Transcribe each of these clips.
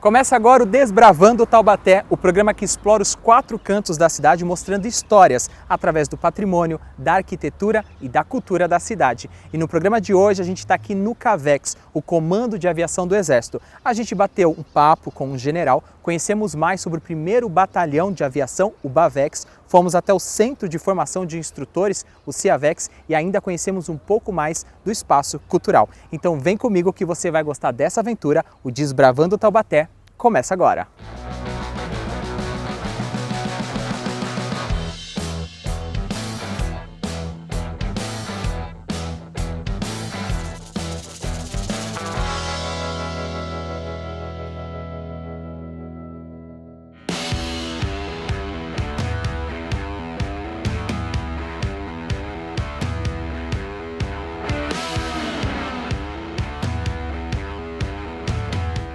Começa agora o Desbravando Taubaté, o programa que explora os 4 cantos da cidade, mostrando histórias através do patrimônio, da arquitetura e da cultura da cidade. E no programa de hoje a gente está aqui no CAVEX, o Comando de Aviação do Exército. A gente bateu um papo com um general, conhecemos mais sobre o 1º Batalhão de Aviação, o BAVEX, fomos até o Centro de Formação de Instrutores, o CIAVEX, e ainda conhecemos um pouco mais do espaço cultural. Então vem comigo que você vai gostar dessa aventura, o Desbravando Taubaté começa agora!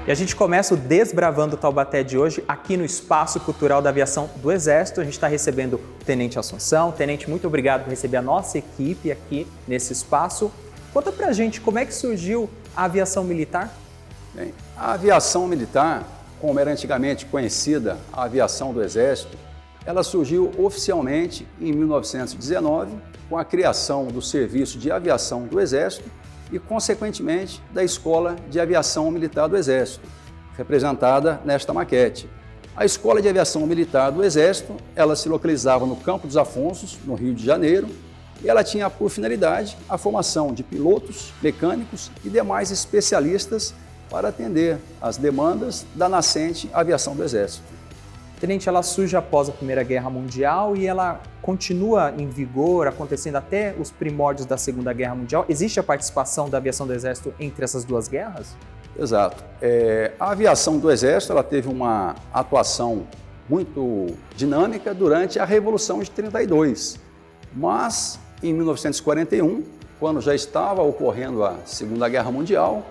E a gente começa o Desbravando Taubaté de hoje aqui no Espaço Cultural da Aviação do Exército. A gente está recebendo o Tenente Assunção. Tenente, muito obrigado por receber a nossa equipe aqui nesse espaço. Conta pra gente como é que surgiu a aviação militar? Bem, a aviação militar, como era antigamente conhecida a aviação do Exército, ela surgiu oficialmente em 1919 com a criação do Serviço de Aviação do Exército e, consequentemente, da Escola de Aviação Militar do Exército, representada nesta maquete. A Escola de Aviação Militar do Exército, ela se localizava no Campo dos Afonsos, no Rio de Janeiro, e ela tinha por finalidade a formação de pilotos, mecânicos e demais especialistas para atender às demandas da nascente aviação do Exército. Tenente, ela surge após a Primeira Guerra Mundial e ela continua em vigor, acontecendo até os primórdios da Segunda Guerra Mundial. Existe a participação da aviação do Exército entre essas duas guerras? Exato. A aviação do Exército ela teve uma atuação muito dinâmica durante a Revolução de 32, mas em 1941, quando já estava ocorrendo a Segunda Guerra Mundial,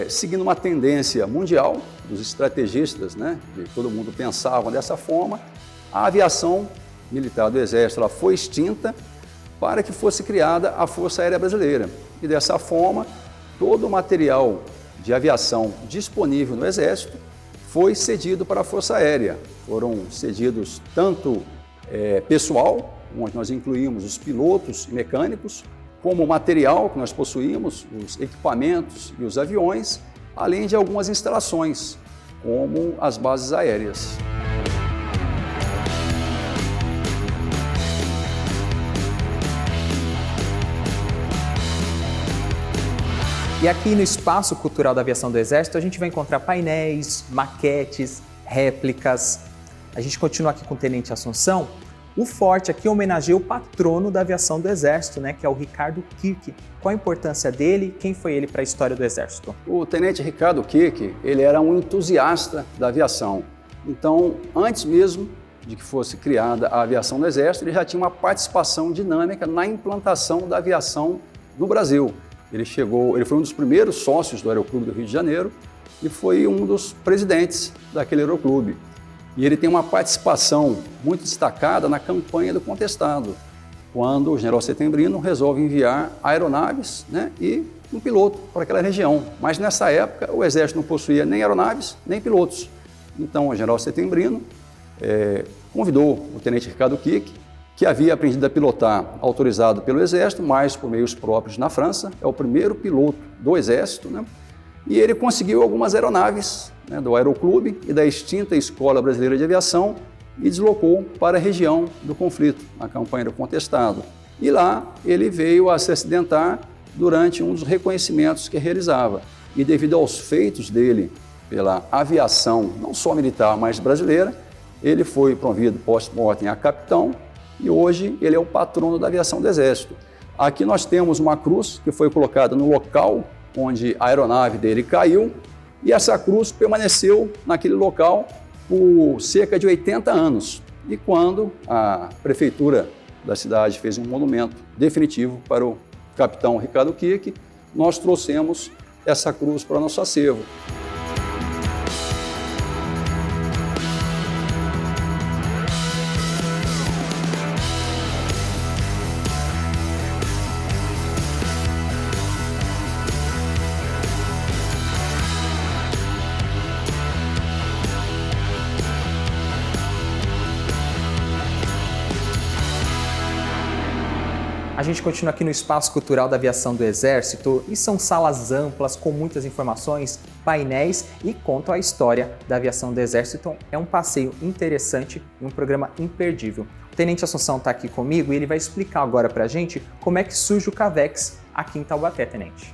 seguindo uma tendência mundial dos estrategistas, de todo mundo pensava dessa forma, a aviação militar do Exército ela foi extinta para que fosse criada a Força Aérea Brasileira. E dessa forma, todo o material de aviação disponível no Exército foi cedido para a Força Aérea. Foram cedidos tanto pessoal, onde nós incluímos os pilotos e mecânicos, como material que nós possuímos, os equipamentos e os aviões, além de algumas instalações, como as bases aéreas. E aqui no Espaço Cultural da Aviação do Exército a gente vai encontrar painéis, maquetes, réplicas. A gente continua aqui com o Tenente Assunção. O forte aqui homenageia o patrono da aviação do Exército, que é o Ricardo Kirk. Qual a importância dele? Quem foi ele para a história do Exército? O Tenente Ricardo Kirk, ele era um entusiasta da aviação. Então, antes mesmo de que fosse criada a aviação do Exército, ele já tinha uma participação dinâmica na implantação da aviação no Brasil. Ele foi um dos primeiros sócios do Aeroclube do Rio de Janeiro e foi um dos presidentes daquele aeroclube. E ele tem uma participação muito destacada na campanha do Contestado, quando o general Setembrino resolve enviar aeronaves e um piloto para aquela região. Mas nessa época o Exército não possuía nem aeronaves, nem pilotos. Então o general Setembrino convidou o Tenente Ricardo Kirk, que havia aprendido a pilotar autorizado pelo Exército, mas por meios próprios na França, é o primeiro piloto do Exército, e ele conseguiu algumas aeronaves do Aeroclube e da extinta Escola Brasileira de Aviação e deslocou para a região do conflito, na campanha do Contestado. E lá ele veio a se acidentar durante um dos reconhecimentos que realizava. E devido aos feitos dele pela aviação, não só militar, mas brasileira, ele foi promovido post-mortem a capitão e hoje ele é o patrono da aviação do Exército. Aqui nós temos uma cruz que foi colocada no local onde a aeronave dele caiu, e essa cruz permaneceu naquele local por cerca de 80 anos. E quando a prefeitura da cidade fez um monumento definitivo para o capitão Ricardo Kirk, nós trouxemos essa cruz para o nosso acervo. A gente continua aqui no Espaço Cultural da Aviação do Exército e são salas amplas com muitas informações, painéis e contam a história da aviação do Exército. Então é um passeio interessante e um programa imperdível. O Tenente Assunção está aqui comigo e ele vai explicar agora para a gente como é que surge o CAVEX aqui em Taubaté, Tenente.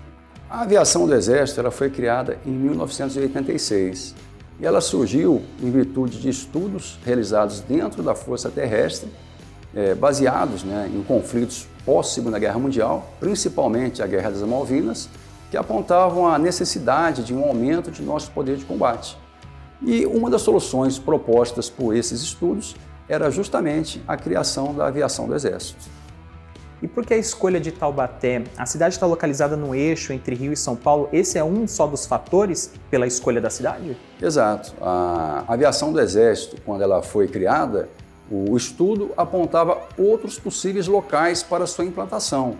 A aviação do Exército ela foi criada em 1986 e ela surgiu em virtude de estudos realizados dentro da Força Terrestre, baseados em conflitos pós-Segunda Guerra Mundial, principalmente a Guerra das Malvinas, que apontavam a necessidade de um aumento de nosso poder de combate. E uma das soluções propostas por esses estudos era justamente a criação da aviação do Exército. E por que a escolha de Taubaté? A cidade está localizada no eixo entre Rio e São Paulo. Esse é um só dos fatores pela escolha da cidade? Exato. A aviação do Exército, quando ela foi criada, o estudo apontava outros possíveis locais para sua implantação.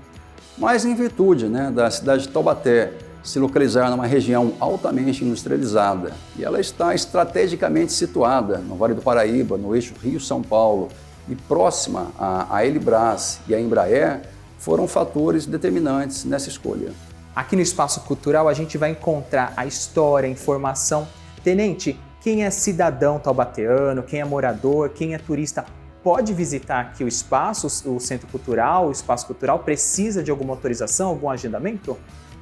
Mas em virtude da cidade de Taubaté se localizar numa região altamente industrializada e ela está estrategicamente situada no Vale do Paraíba, no eixo Rio-São Paulo, e próxima à Elibras e à Embraer, foram fatores determinantes nessa escolha. Aqui no Espaço Cultural a gente vai encontrar a história, a informação. Tenente, quem é cidadão taubateano, quem é morador, quem é turista, pode visitar aqui o espaço, o Centro Cultural, o Espaço Cultural, precisa de alguma autorização, algum agendamento?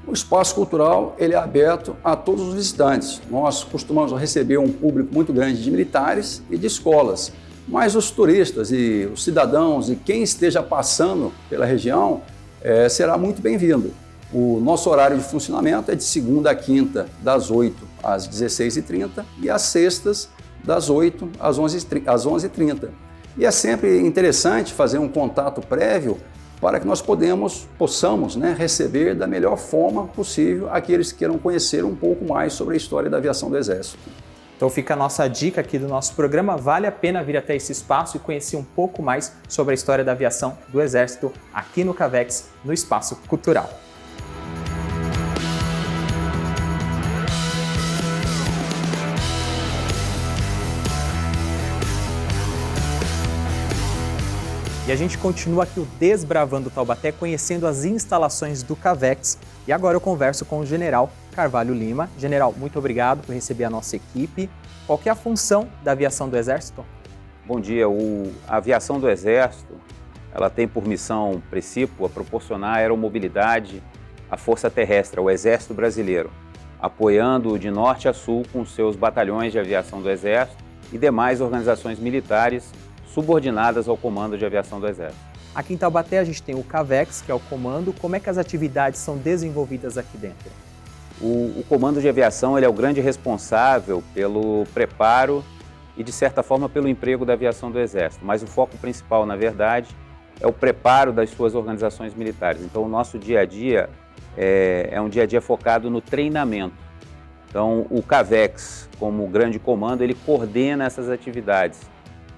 O Espaço Cultural ele é aberto a todos os visitantes. Nós costumamos receber um público muito grande de militares e de escolas. Mas os turistas e os cidadãos e quem esteja passando pela região será muito bem-vindo. O nosso horário de funcionamento é de segunda a quinta, das 8 às 16h30 e às sextas, das 8 às 11h30. E é sempre interessante fazer um contato prévio para que nós possamos receber da melhor forma possível aqueles que queiram conhecer um pouco mais sobre a história da aviação do Exército. Então fica a nossa dica aqui do nosso programa, vale a pena vir até esse espaço e conhecer um pouco mais sobre a história da aviação do Exército aqui no CAVEX, no Espaço Cultural. E a gente continua aqui o Desbravando Taubaté, conhecendo as instalações do CAVEX. E agora eu converso com o General Carvalho Lima. General, muito obrigado por receber a nossa equipe. Qual que é a função da aviação do Exército? Bom dia. A aviação do Exército, ela tem por missão precípua proporcionar aeromobilidade à Força Terrestre, ao Exército Brasileiro, apoiando de norte a sul com seus batalhões de aviação do Exército e demais organizações militares subordinadas ao Comando de Aviação do Exército. Aqui em Taubaté a gente tem o CAVEX, que é o comando. Como é que as atividades são desenvolvidas aqui dentro? O Comando de Aviação ele é o grande responsável pelo preparo e, de certa forma, pelo emprego da aviação do Exército. Mas o foco principal, na verdade, é o preparo das suas organizações militares. Então, o nosso dia a dia é um dia a dia focado no treinamento. Então, o CAVEX, como grande comando, ele coordena essas atividades.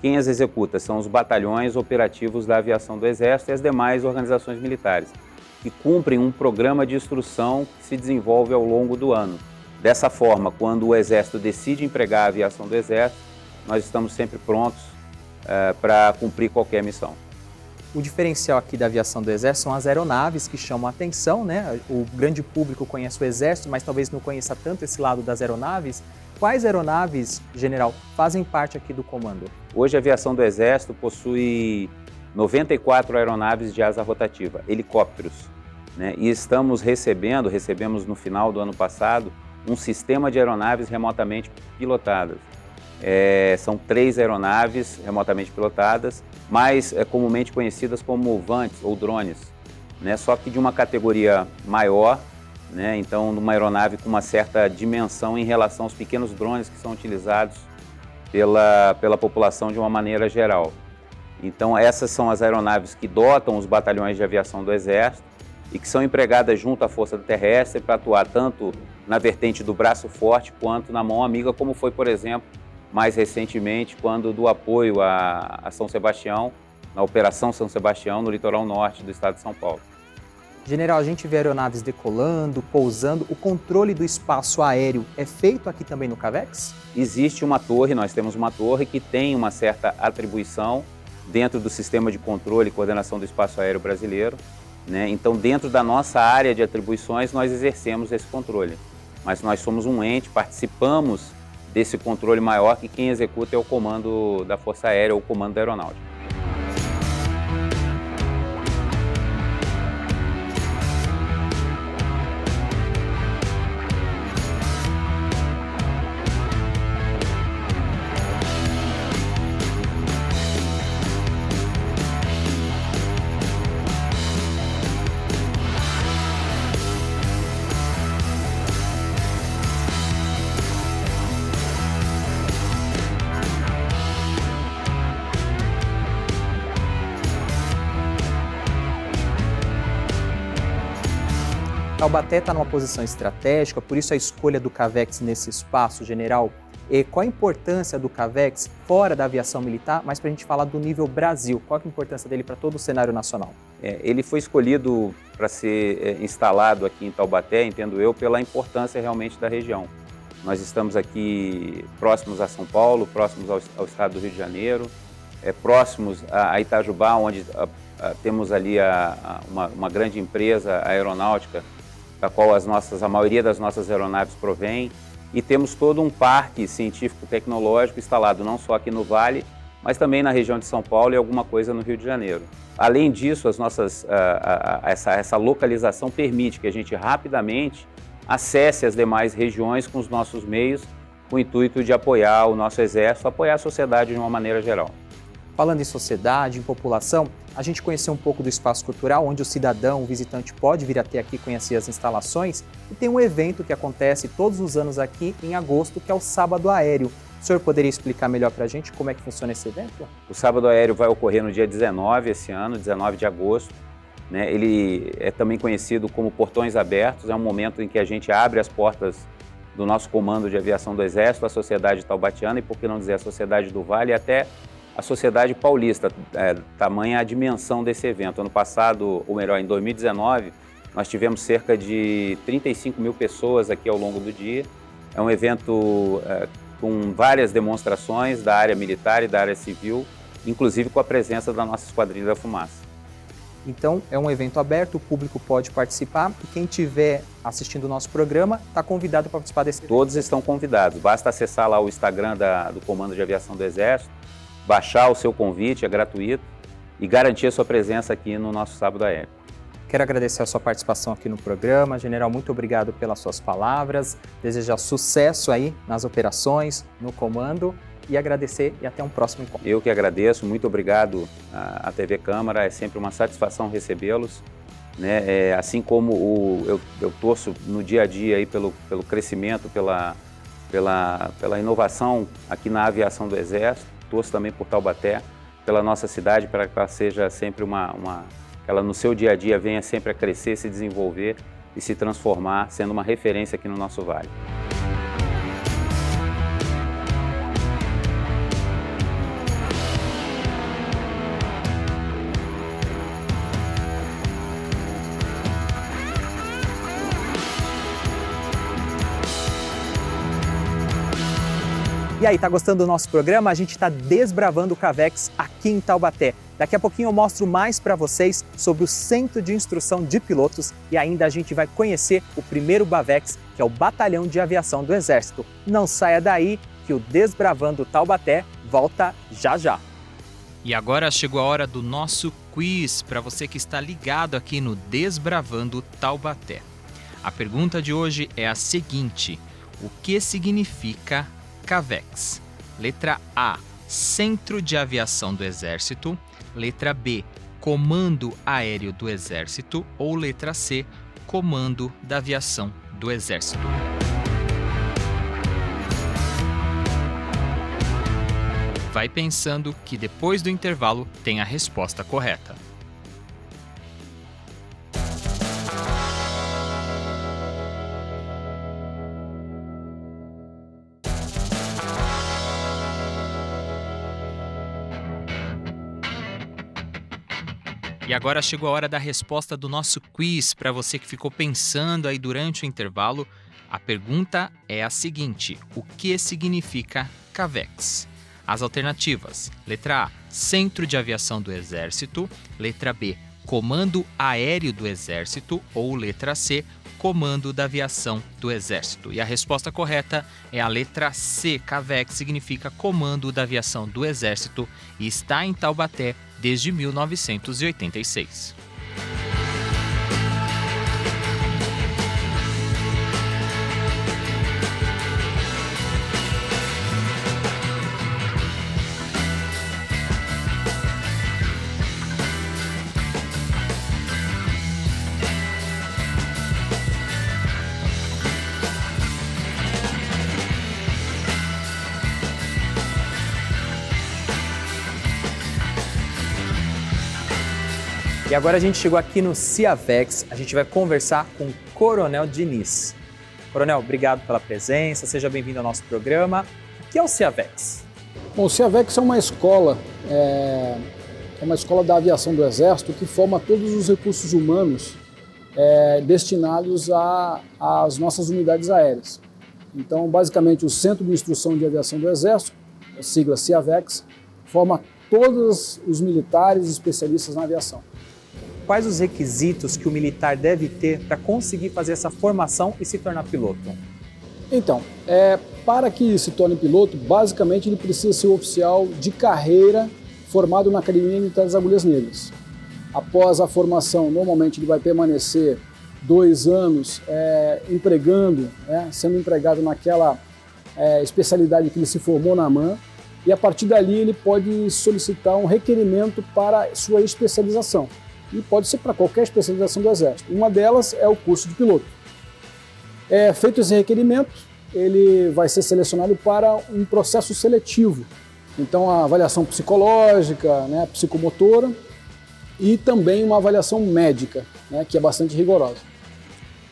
Quem as executa são os batalhões operativos da aviação do Exército e as demais organizações militares, que cumprem um programa de instrução que se desenvolve ao longo do ano. Dessa forma, quando o Exército decide empregar a aviação do Exército, nós estamos sempre prontos para cumprir qualquer missão. O diferencial aqui da aviação do Exército são as aeronaves que chamam a atenção, né? O grande público conhece o Exército, mas talvez não conheça tanto esse lado das aeronaves. Quais aeronaves, General, fazem parte aqui do comando? Hoje a aviação do Exército possui 94 aeronaves de asa rotativa, helicópteros, né? E recebemos no final do ano passado, um sistema de aeronaves remotamente pilotadas. São 3 aeronaves remotamente pilotadas, mais comumente conhecidas como VANTs ou drones, né? Só que de uma categoria maior, né? Então, numa aeronave com uma certa dimensão em relação aos pequenos drones que são utilizados pela população de uma maneira geral. Então, essas são as aeronaves que dotam os batalhões de aviação do Exército e que são empregadas junto à Força Terrestre para atuar tanto na vertente do braço forte quanto na mão amiga, como foi, por exemplo, mais recentemente, quando do apoio a São Sebastião, na Operação São Sebastião, no litoral norte do estado de São Paulo. General, a gente vê aeronaves decolando, pousando. O controle do espaço aéreo é feito aqui também no CAVEX? Existe uma torre, nós temos uma torre que tem uma certa atribuição, dentro do sistema de controle e coordenação do espaço aéreo brasileiro, né? Então, dentro da nossa área de atribuições, nós exercemos esse controle. Mas nós somos um ente, participamos desse controle maior, que quem executa é o comando da Força Aérea ou o comando da Aeronáutica. Taubaté está numa posição estratégica, por isso a escolha do CAVEX nesse espaço, general. E qual a importância do CAVEX fora da aviação militar, mas para a gente falar do nível Brasil, qual é a importância dele para todo o cenário nacional? Ele foi escolhido para ser instalado aqui em Taubaté, entendo eu, pela importância realmente da região. Nós estamos aqui próximos a São Paulo, próximos ao estado do Rio de Janeiro, próximos a Itajubá, onde temos ali uma grande empresa aeronáutica, da qual a maioria das nossas aeronaves provém, e temos todo um parque científico-tecnológico instalado não só aqui no Vale, mas também na região de São Paulo e alguma coisa no Rio de Janeiro. Além disso, essa localização permite que a gente rapidamente acesse as demais regiões com os nossos meios, com o intuito de apoiar o nosso Exército, apoiar a sociedade de uma maneira geral. Falando em sociedade, em população, a gente conheceu um pouco do espaço cultural, onde o cidadão, o visitante pode vir até aqui conhecer as instalações, e tem um evento que acontece todos os anos aqui em agosto, que é o Sábado Aéreo. O senhor poderia explicar melhor para a gente como é que funciona esse evento? O Sábado Aéreo vai ocorrer no dia 19 esse ano, 19 de agosto. Né? Ele é também conhecido como Portões Abertos, é um momento em que a gente abre as portas do nosso Comando de Aviação do Exército, a sociedade taubatiana e, por que não dizer, a sociedade do Vale, e até a sociedade paulista, tamanha a dimensão desse evento. Ano passado, ou melhor, em 2019, nós tivemos cerca de 35 mil pessoas aqui ao longo do dia. É um evento com várias demonstrações da área militar e da área civil, inclusive com a presença da nossa Esquadrilha da Fumaça. Então, é um evento aberto, o público pode participar e quem estiver assistindo o nosso programa está convidado para participar desse evento. Todos estão convidados, basta acessar lá o Instagram do Comando de Aviação do Exército, baixar o seu convite, é gratuito, e garantir a sua presença aqui no nosso Sábado Aéreo. Quero agradecer a sua participação aqui no programa. General, muito obrigado pelas suas palavras, desejar sucesso aí nas operações, no comando, e agradecer e até um próximo encontro. Eu que agradeço, muito obrigado à TV Câmara, é sempre uma satisfação recebê-los, né? Assim como eu torço no dia a dia aí pelo crescimento, pela inovação aqui na aviação do Exército, torço também por Taubaté, pela nossa cidade, para que ela seja sempre que ela no seu dia a dia venha sempre a crescer, se desenvolver e se transformar, sendo uma referência aqui no nosso Vale. E aí, tá gostando do nosso programa? A gente está desbravando o CAVEX aqui em Taubaté. Daqui a pouquinho eu mostro mais para vocês sobre o Centro de Instrução de Pilotos e ainda a gente vai conhecer o primeiro BAVEX, que é o Batalhão de Aviação do Exército. Não saia daí que o Desbravando Taubaté volta já já. E agora chegou a hora do nosso quiz para você que está ligado aqui no Desbravando Taubaté. A pergunta de hoje é a seguinte: o que significa CAVEX? Letra A, Centro de Aviação do Exército. Letra B, Comando Aéreo do Exército. Ou letra C, Comando da Aviação do Exército. Vai pensando que depois do intervalo tem a resposta correta. E agora chegou a hora da resposta do nosso quiz. Para você que ficou pensando aí durante o intervalo, a pergunta é a seguinte: o que significa CAVEX? As alternativas: letra A, Centro de Aviação do Exército, letra B, Comando Aéreo do Exército ou letra C, Comando da Aviação do Exército. E a resposta correta é a letra C, CAVEX significa Comando da Aviação do Exército e está em Taubaté desde 1986. E agora a gente chegou aqui no CIAVEX, a gente vai conversar com o Coronel Diniz. Coronel, obrigado pela presença, seja bem-vindo ao nosso programa. O que é o CIAVEX? Bom, o CIAVEX é uma escola da aviação do Exército que forma todos os recursos humanos destinados às nossas unidades aéreas. Então, basicamente, o Centro de Instrução de Aviação do Exército, a sigla CIAVEX, forma todos os militares especialistas na aviação. Quais os requisitos que o militar deve ter para conseguir fazer essa formação e se tornar piloto? Então, para que se torne piloto, basicamente ele precisa ser um oficial de carreira formado na Academia Militar das Agulhas Negras. Após a formação, normalmente ele vai permanecer 2 anos sendo empregado naquela especialidade que ele se formou na AMAN, e a partir dali ele pode solicitar um requerimento para sua especialização. E pode ser para qualquer especialização do Exército. Uma delas é o curso de piloto. Feito esse requerimento, ele vai ser selecionado para um processo seletivo. Então, a avaliação psicológica, psicomotora e também uma avaliação médica, que é bastante rigorosa.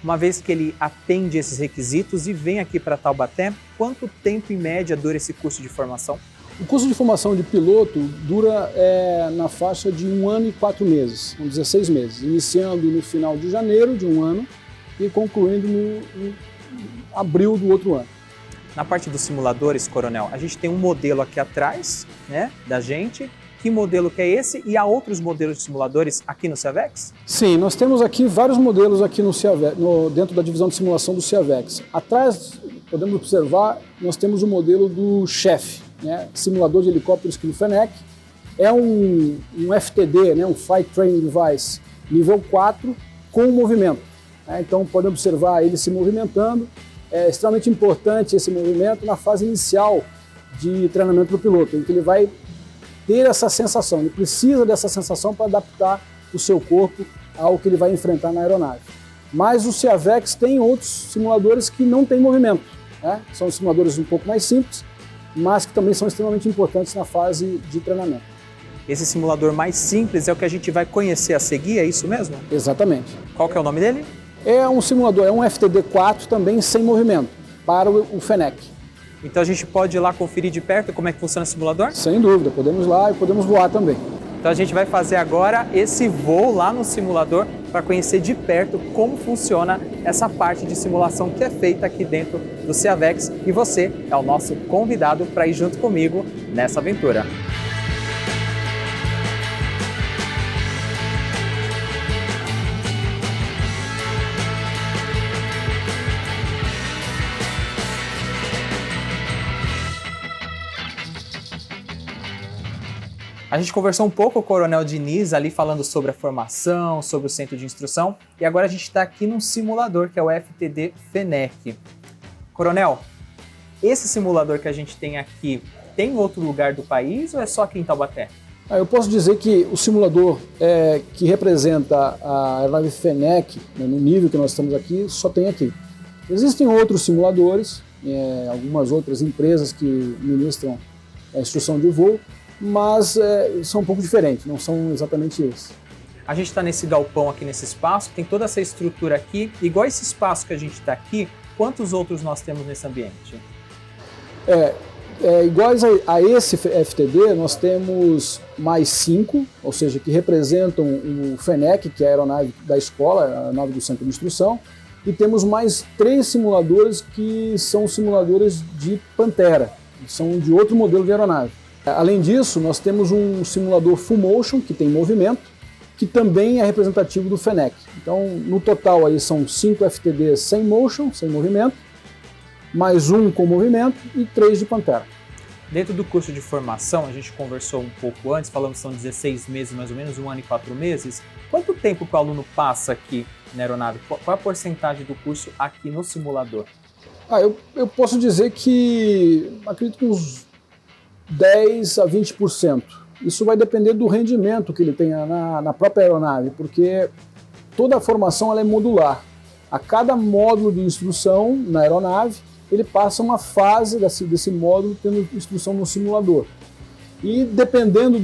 Uma vez que ele atende esses requisitos e vem aqui para Taubaté, quanto tempo em média dura esse curso de formação? O curso de formação de piloto dura na faixa de 1 ano e 4 meses, são 16 meses, iniciando no final de janeiro de um ano e concluindo em abril do outro ano. Na parte dos simuladores, Coronel, a gente tem um modelo aqui atrás, da gente. Que modelo que é esse? E há outros modelos de simuladores aqui no CIAVEX? Sim, nós temos aqui vários modelos aqui no CIAVEX, dentro da divisão de simulação do CIAVEX. Atrás, podemos observar, nós temos o modelo do CHEF, simulador de helicópteros do FENEC. É um FTD, um Flight Training Device, nível 4, com movimento. Então, podemos observar ele se movimentando. É extremamente importante esse movimento na fase inicial de treinamento do piloto, em que ele vai ter essa sensação, ele precisa dessa sensação para adaptar o seu corpo ao que ele vai enfrentar na aeronave. Mas o CIAVEX tem outros simuladores que não têm movimento, São simuladores um pouco mais simples, mas que também são extremamente importantes na fase de treinamento. Esse simulador mais simples é o que a gente vai conhecer a seguir, é isso mesmo? Exatamente. Qual que é o nome dele? É um simulador, é um FTD-4 também sem movimento, para o FENEC. Então a gente pode ir lá conferir de perto como é que funciona o simulador? Sem dúvida, podemos ir lá e podemos voar também. Então a gente vai fazer agora esse voo lá no simulador para conhecer de perto como funciona essa parte de simulação que é feita aqui dentro do CIAVEX e você é o nosso convidado para ir junto comigo nessa aventura. A gente conversou um pouco com o Coronel Diniz ali falando sobre a formação, sobre o centro de instrução e agora a gente está aqui num simulador que é o FTD FENEC. Coronel, esse simulador que a gente tem aqui tem em outro lugar do país ou é só aqui em Taubaté? Eu posso dizer que o simulador que representa a aeronave FENEC, no nível que nós estamos aqui, só tem aqui. Existem outros simuladores, algumas outras empresas que ministram a instrução de voo, mas são um pouco diferentes, não são exatamente esses. A gente está nesse galpão aqui, nesse espaço, tem toda essa estrutura aqui, igual esse espaço que a gente está aqui, quantos outros nós temos nesse ambiente? Iguais a esse FTD, nós temos mais 5, ou seja, que representam o FENEC, que é a aeronave da escola, a aeronave do centro de instrução, e temos mais 3 simuladores que são simuladores de Pantera, são de outro modelo de aeronave. Além disso, nós temos um simulador Full Motion, que tem movimento, que também é representativo do Fenec. Então, no total, aí são 5 FTDs sem motion, sem movimento, mais um com movimento e 3 de Pantera. Dentro do curso de formação, a gente conversou um pouco antes, falamos que são 16 meses, mais ou menos, 1 ano e 4 meses. Quanto tempo que o aluno passa aqui na aeronave? Qual é a porcentagem do curso aqui no simulador? Eu posso dizer que acredito que uns 10 a 20%. Isso vai depender do rendimento que ele tenha na própria aeronave, porque toda a formação ela é modular. A cada módulo de instrução na aeronave, ele passa uma fase desse módulo tendo instrução no simulador. E dependendo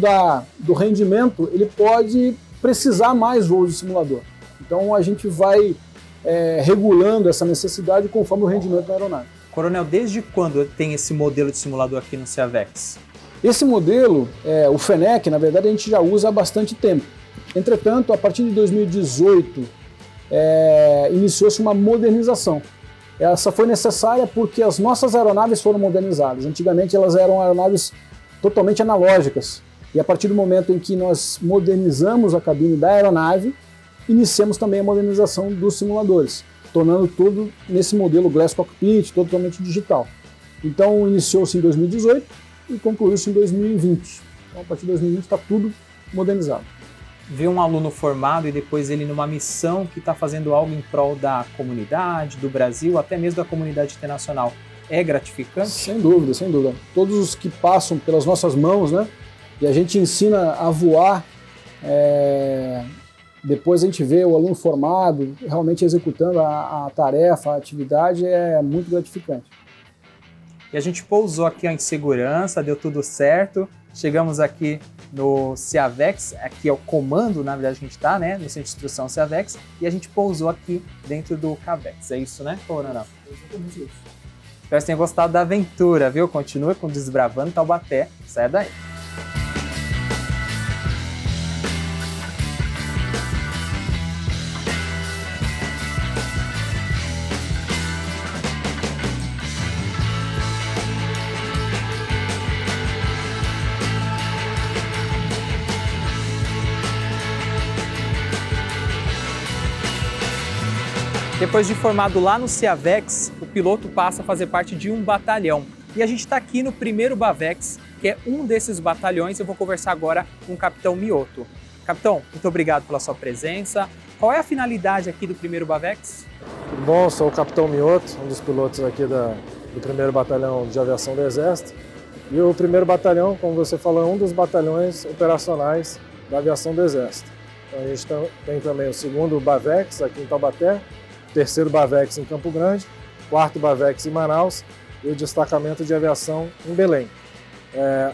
do rendimento, ele pode precisar mais voos de simulador. Então a gente vai regulando essa necessidade conforme o rendimento da aeronave. Coronel, desde quando tem esse modelo de simulador aqui no CEAVEX? Esse modelo, o Fenec, na verdade, a gente já usa há bastante tempo. Entretanto, a partir de 2018, iniciou-se uma modernização. Essa foi necessária porque as nossas aeronaves foram modernizadas. Antigamente, elas eram aeronaves totalmente analógicas. E a partir do momento em que nós modernizamos a cabine da aeronave, iniciamos também a modernização dos simuladores, tornando tudo nesse modelo Glass Cockpit, totalmente digital. Então, iniciou-se em 2018, e concluiu-se em 2020. Então, a partir de 2020 está tudo modernizado. Ver um aluno formado e depois ele numa missão que está fazendo algo em prol da comunidade, do Brasil, até mesmo da comunidade internacional, é gratificante? Sem dúvida, sem dúvida. Todos os que passam pelas nossas mãos, né, e a gente ensina a voar, depois a gente vê o aluno formado, realmente executando a tarefa, a atividade, é muito gratificante. E a gente pousou aqui em segurança, deu tudo certo. Chegamos aqui no CEAVEX, aqui é o comando, na verdade, a gente está, né, no Centro de Instrução CEAVEX, e a gente pousou aqui dentro do CAVEX. É isso, né, Coronel? Exatamente isso. Espero que vocês tenham gostado da aventura, viu? Continua com Desbravando Taubaté. Sai daí. Depois de formado lá no CEAVEX, o piloto passa a fazer parte de um batalhão. E a gente está aqui no primeiro BAVEX, que é um desses batalhões. Eu vou conversar agora com o Capitão Mioto. Capitão, muito obrigado pela sua presença. Qual é a finalidade aqui do primeiro BAVEX? Tudo bom, sou o Capitão Mioto, um dos pilotos aqui do primeiro batalhão de aviação do Exército. E o primeiro batalhão, como você falou, é um dos batalhões operacionais da aviação do Exército. Então, a gente tem também o segundo BAVEX aqui em Taubaté, terceiro BAVEX em Campo Grande, quarto BAVEX em Manaus e o destacamento de aviação em Belém.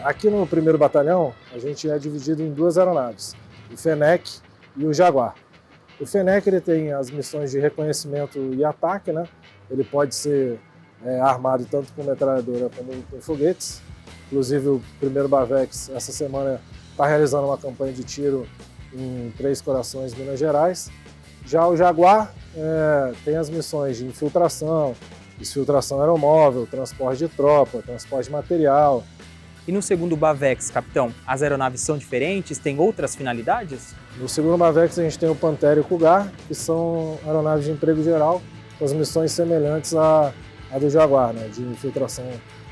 Aqui no primeiro batalhão, a gente é dividido em duas aeronaves, o Fenec e o Jaguar. O Fenec ele tem as missões de reconhecimento e ataque, né? Ele pode ser armado tanto com metralhadora como com foguetes. Inclusive o primeiro BAVEX essa semana está realizando uma campanha de tiro em Três Corações, Minas Gerais. Já o Jaguar tem as missões de infiltração, desfiltração aeromóvel, transporte de tropa, transporte de material. E no segundo BAVEX, capitão, as aeronaves são diferentes? Tem outras finalidades? No segundo BAVEX a gente tem o Pantera e o Cougar, que são aeronaves de emprego geral, com as missões semelhantes à do Jaguar, né? De infiltração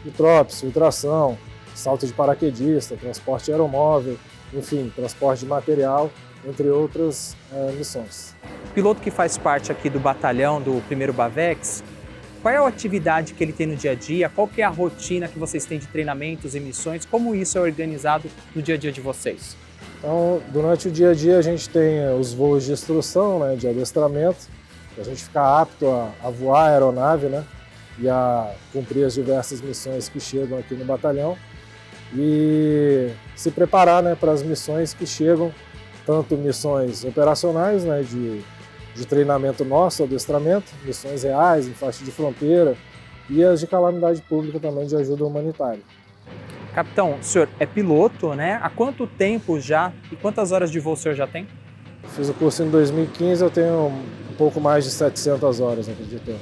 de tropa, filtração, salto de paraquedista, transporte aeromóvel, enfim, transporte de material, entre outras missões. O piloto que faz parte aqui do batalhão do primeiro BAVEX, qual é a atividade que ele tem no dia a dia? Qual que é a rotina que vocês têm de treinamentos e missões? Como isso é organizado no dia a dia de vocês? Então, durante o dia a dia a gente tem os voos de instrução, né, de adestramento, para a gente ficar apto a voar a aeronave, né, e a cumprir as diversas missões que chegam aqui no batalhão e se preparar, né, para as missões que chegam, tanto missões operacionais, né, de treinamento nosso, adestramento, missões reais em faixa de fronteira e as de calamidade pública também de ajuda humanitária. Capitão, o senhor é piloto, né? Há quanto tempo já e quantas horas de voo o senhor já tem? Fiz o curso em 2015, eu tenho um pouco mais de 700 horas, acredito.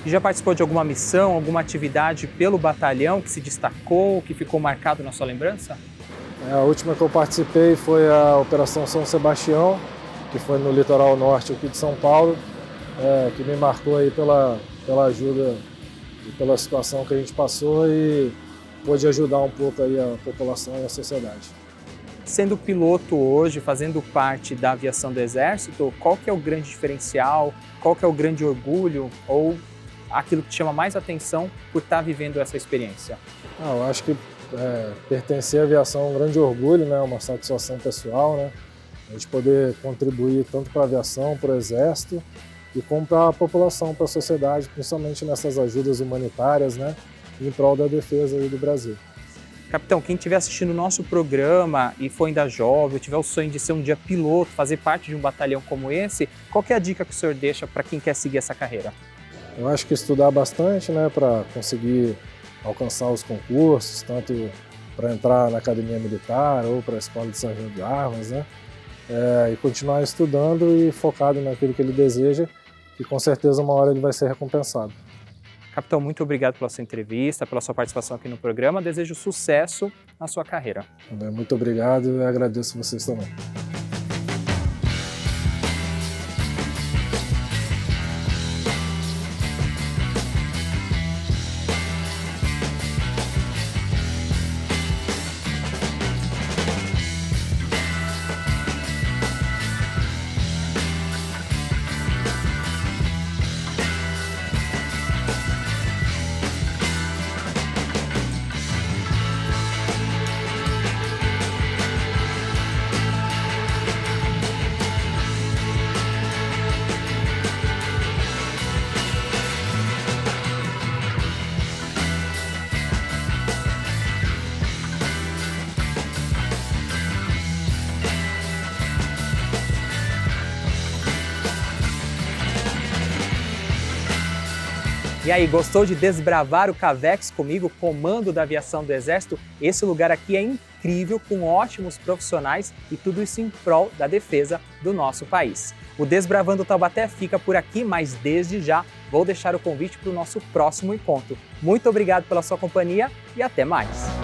E já participou de alguma missão, alguma atividade pelo batalhão que se destacou, que ficou marcado na sua lembrança? A última que eu participei foi a Operação São Sebastião, que foi no litoral norte aqui de São Paulo, que me marcou aí pela ajuda e pela situação que a gente passou e pôde ajudar um pouco aí a população e a sociedade. Sendo piloto hoje, fazendo parte da aviação do Exército, qual que é o grande diferencial, qual que é o grande orgulho ou aquilo que te chama mais atenção por estar vivendo essa experiência? Eu acho que pertencer à aviação é um grande orgulho, né? Uma satisfação pessoal, né? A gente poder contribuir tanto para a aviação, para o Exército e como para a população, para a sociedade, principalmente nessas ajudas humanitárias, né? Em prol da defesa aí do Brasil. Capitão, quem estiver assistindo o nosso programa e for ainda jovem, ou tiver o sonho de ser um dia piloto, fazer parte de um batalhão como esse, qual que é a dica que o senhor deixa para quem quer seguir essa carreira? Eu acho que estudar bastante, né, para conseguir alcançar os concursos, tanto para entrar na academia militar ou para a escola de sargento de armas, né, e continuar estudando e focado naquilo que ele deseja, que com certeza uma hora ele vai ser recompensado. Capitão, muito obrigado pela sua entrevista, pela sua participação aqui no programa. Desejo sucesso na sua carreira. Muito obrigado e agradeço vocês também. E aí, gostou de desbravar o Cavex comigo, comando da aviação do Exército? Esse lugar aqui é incrível, com ótimos profissionais e tudo isso em prol da defesa do nosso país. O Desbravando Taubaté fica por aqui, mas desde já vou deixar o convite para o nosso próximo encontro. Muito obrigado pela sua companhia e até mais!